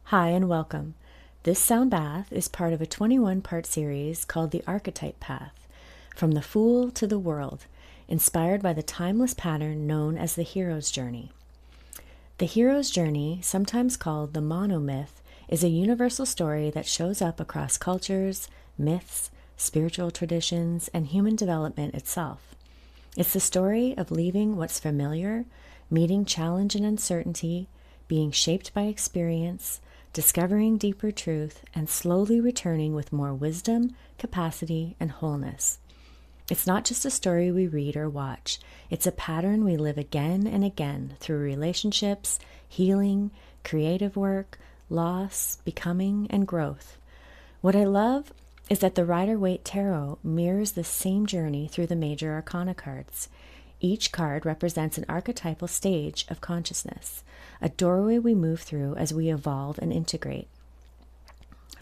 Hi and welcome. This sound bath is part of a 21-part series called The Archetype Path, From the Fool to the World, inspired by the timeless pattern known as the hero's journey. The hero's journey, sometimes called the monomyth, is a universal story that shows up across cultures, myths, spiritual traditions, and human development itself. It's the story of leaving what's familiar, meeting challenge and uncertainty, being shaped by experience, discovering deeper truth, and slowly returning with more wisdom, capacity, and wholeness. It's not just a story we read or watch. It's a pattern we live again and again through relationships, healing, creative work, loss, becoming, and growth. What I love is that the Rider-Waite Tarot mirrors the same journey through the major Arcana cards. Each card represents an archetypal stage of consciousness, a doorway we move through as we evolve and integrate.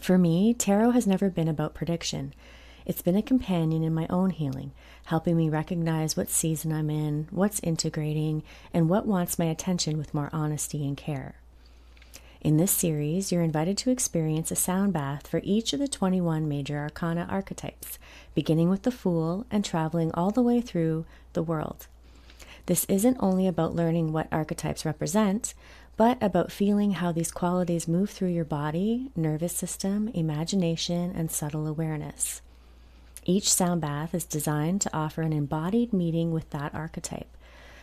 For me, tarot has never been about prediction. It's been a companion in my own healing, helping me recognize what season I'm in, what's integrating, and what wants my attention with more honesty and care. In this series, you're invited to experience a sound bath for each of the 21 major Arcana archetypes, beginning with the Fool and traveling all the way through the world. This isn't only about learning what archetypes represent, but about feeling how these qualities move through your body, nervous system, imagination, and subtle awareness. Each sound bath is designed to offer an embodied meeting with that archetype,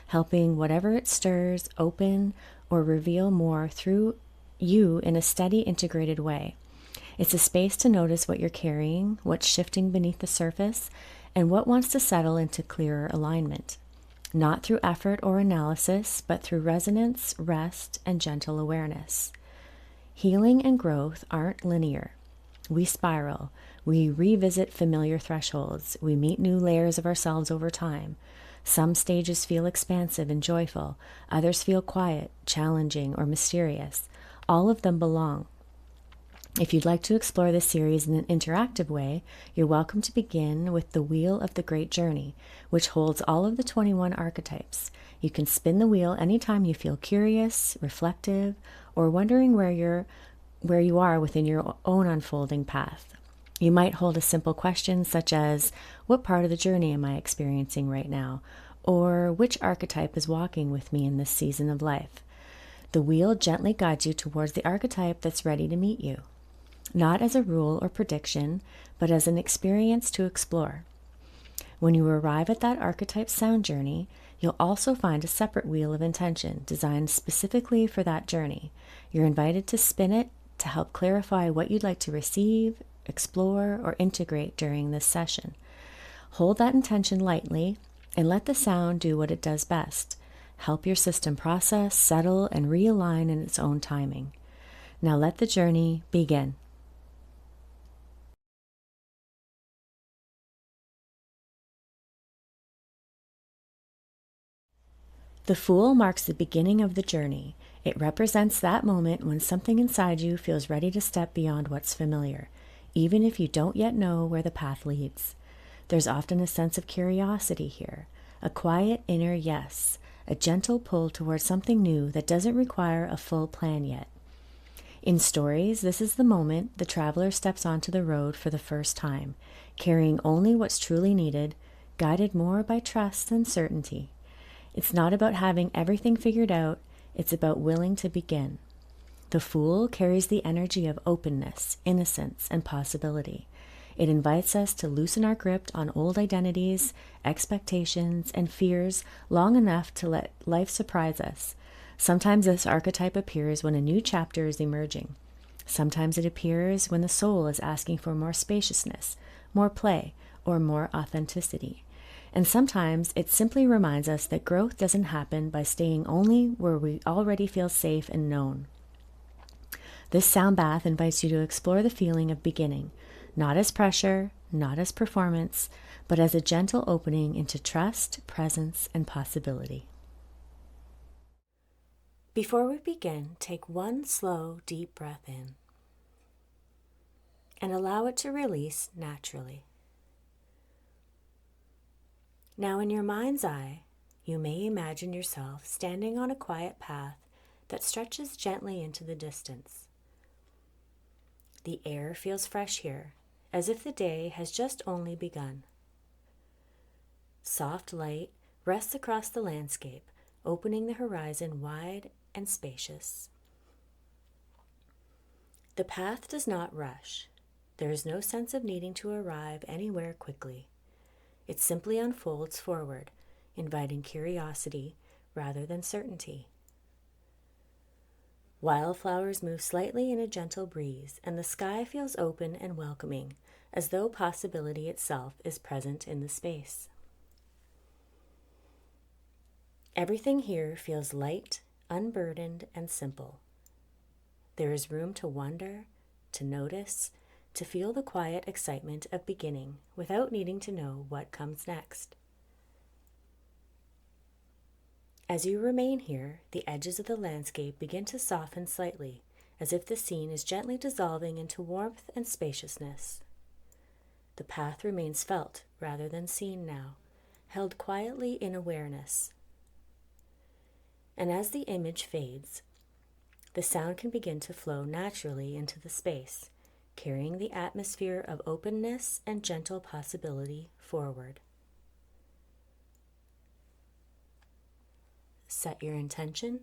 helping whatever it stirs open or reveal more through you in a steady, integrated way. It's a space to notice what you're carrying, what's shifting beneath the surface, and what wants to settle into clearer alignment. Not through effort or analysis, but through resonance, rest, and gentle awareness. Healing and growth aren't linear. We spiral. We revisit familiar thresholds. We meet new layers of ourselves over time. Some stages feel expansive and joyful. Others feel quiet, challenging, or mysterious. All of them belong. If you'd like to explore this series in an interactive way, you're welcome to begin with the Wheel of the Great Journey, which holds all of the 21 archetypes. You can spin the wheel anytime you feel curious, reflective, or wondering where you are within your own unfolding path. You might hold a simple question such as, what part of the journey am I experiencing right now? Or which archetype is walking with me in this season of life? The wheel gently guides you towards the archetype that's ready to meet you, not as a rule or prediction, but as an experience to explore. When you arrive at that archetype sound journey, you'll also find a separate wheel of intention designed specifically for that journey. You're invited to spin it to help clarify what you'd like to receive, explore, or integrate during this session. Hold that intention lightly and let the sound do what it does best. Help your system process, settle, and realign in its own timing. Now let the journey begin. The Fool marks the beginning of the journey. It represents that moment when something inside you feels ready to step beyond what's familiar, even if you don't yet know where the path leads. There's often a sense of curiosity here, a quiet inner yes, a gentle pull towards something new that doesn't require a full plan yet. In stories, this is the moment the traveler steps onto the road for the first time, carrying only what's truly needed, guided more by trust than certainty. It's not about having everything figured out, it's about willing to begin. The Fool carries the energy of openness, innocence, and possibility. It invites us to loosen our grip on old identities, expectations, and fears long enough to let life surprise us. Sometimes this archetype appears when a new chapter is emerging. Sometimes it appears when the soul is asking for more spaciousness, more play, or more authenticity. And sometimes it simply reminds us that growth doesn't happen by staying only where we already feel safe and known. This sound bath invites you to explore the feeling of beginning, not as pressure, not as performance, but as a gentle opening into trust, presence, and possibility. Before we begin, take one slow, deep breath in and allow it to release naturally. Now, in your mind's eye, you may imagine yourself standing on a quiet path that stretches gently into the distance. The air feels fresh here, as if the day has just only begun. Soft light rests across the landscape, opening the horizon wide and spacious. The path does not rush. There is no sense of needing to arrive anywhere quickly. It simply unfolds forward, inviting curiosity rather than certainty. Wildflowers move slightly in a gentle breeze, and the sky feels open and welcoming, as though possibility itself is present in the space. Everything here feels light, unburdened, and simple. There is room to wonder, to notice, to feel the quiet excitement of beginning without needing to know what comes next. As you remain here, the edges of the landscape begin to soften slightly, as if the scene is gently dissolving into warmth and spaciousness. The path remains felt rather than seen now, held quietly in awareness. And as the image fades, the sound can begin to flow naturally into the space, carrying the atmosphere of openness and gentle possibility forward. Set your intention.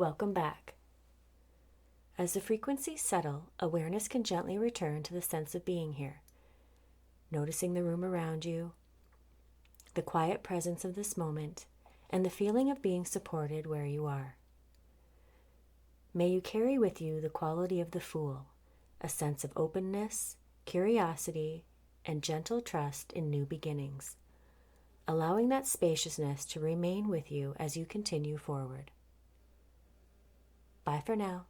Welcome back. As the frequencies settle, awareness can gently return to the sense of being here, noticing the room around you, the quiet presence of this moment, and the feeling of being supported where you are. May you carry with you the quality of the Fool, a sense of openness, curiosity, and gentle trust in new beginnings, allowing that spaciousness to remain with you as you continue forward. Bye for now.